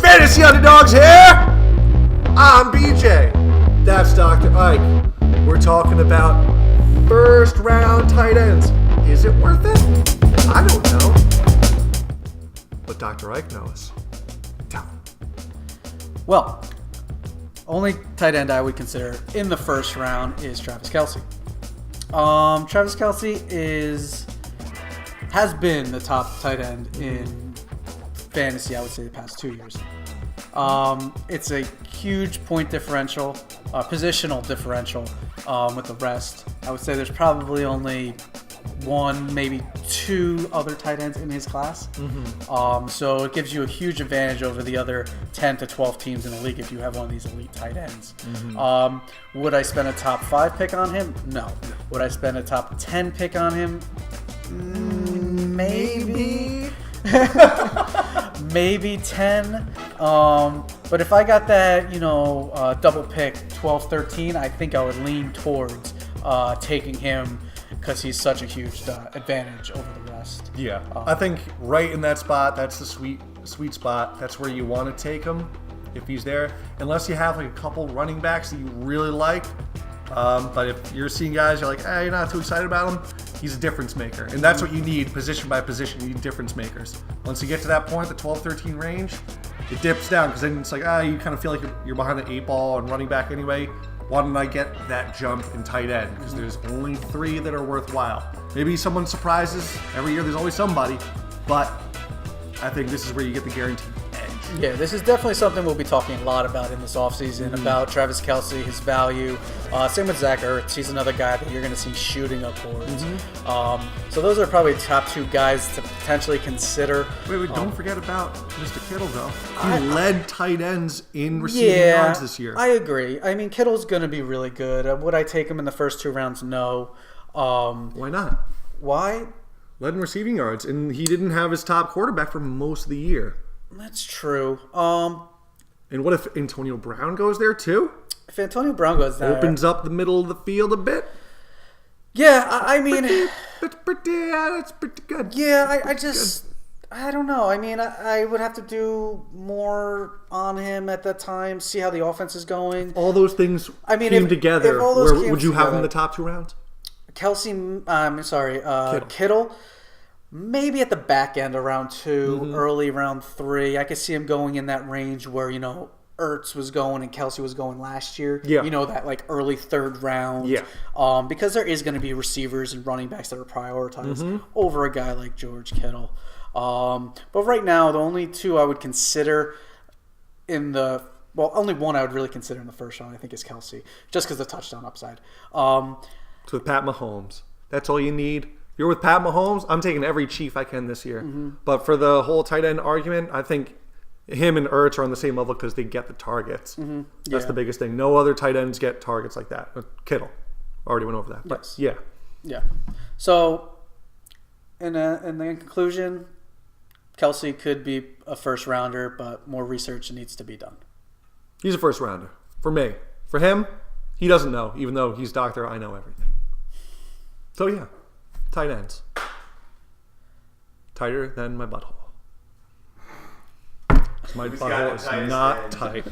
Fantasy Underdogs here! I'm BJ. That's Dr. Ike. We're talking about first round tight ends. Is it worth it? I don't know. But Dr. Ike knows. Tell him. Well, only tight end I would consider in the first round is Travis Kelce. Travis Kelce has been the top tight end in fantasy, I would say, the past 2 years. It's a huge point differential, positional differential with the rest. I would say there's probably only one, maybe two other tight ends in his class. So it gives you a huge advantage over the other 10 to 12 teams in the league if you have one of these elite tight ends. Would I spend a top 5 pick on him? No. Would I spend a top 10 pick on him? Maybe. Maybe 10. But if I got that, double pick 12, 13, I think I would lean towards taking him because he's such a huge advantage over the rest. Yeah, I think right in that spot, that's the sweet spot. That's where you want to take him if he's there. Unless you have like a couple running backs that you really like. But if you're seeing guys, you're like, you're not too excited about him, he's a difference maker. And that's what you need, position by position. You need difference makers. Once you get to that point, the 12, 13 range, it dips down because then it's like, you kind of feel like you're behind the 8 ball on running back anyway. Why don't I get that jump in tight end? Because there's only 3 that are worthwhile. Maybe someone surprises. Every year there's always somebody. But I think this is where you get the guaranteed edge. Yeah, this is definitely something we'll be talking a lot about in this offseason, about Travis Kelce, his value. Same with Zach Ertz. He's another guy that you're going to see shooting upwards. So those are probably top 2 guys to potentially consider. Wait, don't forget about Mr. Kittle, though. He led tight ends in receiving yards this year. I agree. I mean, Kittle's going to be really good. Would I take him in the first 2 rounds? No. Why not? Why? Led in receiving yards, and he didn't have his top quarterback for most of the year. That's true. And what if Antonio Brown goes there too? If Antonio Brown goes there, opens up the middle of the field a bit. Yeah, I mean, that's pretty good. Yeah, I don't know. I mean, I would have to do more on him at that time, see how the offense is going. All those things came together. If all those came would you together, have him in the top 2 rounds? Kittle. Maybe at the back end around 2, early round 3. I could see him going in that range where, Ertz was going and Kelce was going last year. Yeah. That like early 3rd round. Yeah. Because there is going to be receivers and running backs that are prioritized over a guy like George Kittle. But right now, the only 2 I would consider only one I would really consider in the first round, I think, is Kelce, just because of the touchdown upside. So with Pat Mahomes, that's all you need. You're with Pat Mahomes, I'm taking every Chief I can this year. But for the whole tight end argument, I think him and Ertz are on the same level because they get the targets. That's the biggest thing. No other tight ends get targets like that. Kittle already went over that. But yes. Yeah. So, in conclusion, Kelce could be a first rounder, but more research needs to be done. He's a first rounder for me. For him, he doesn't know, even though he's Doctor I know everything. So yeah. Tight ends. Tighter than my butthole. My butthole is not tight.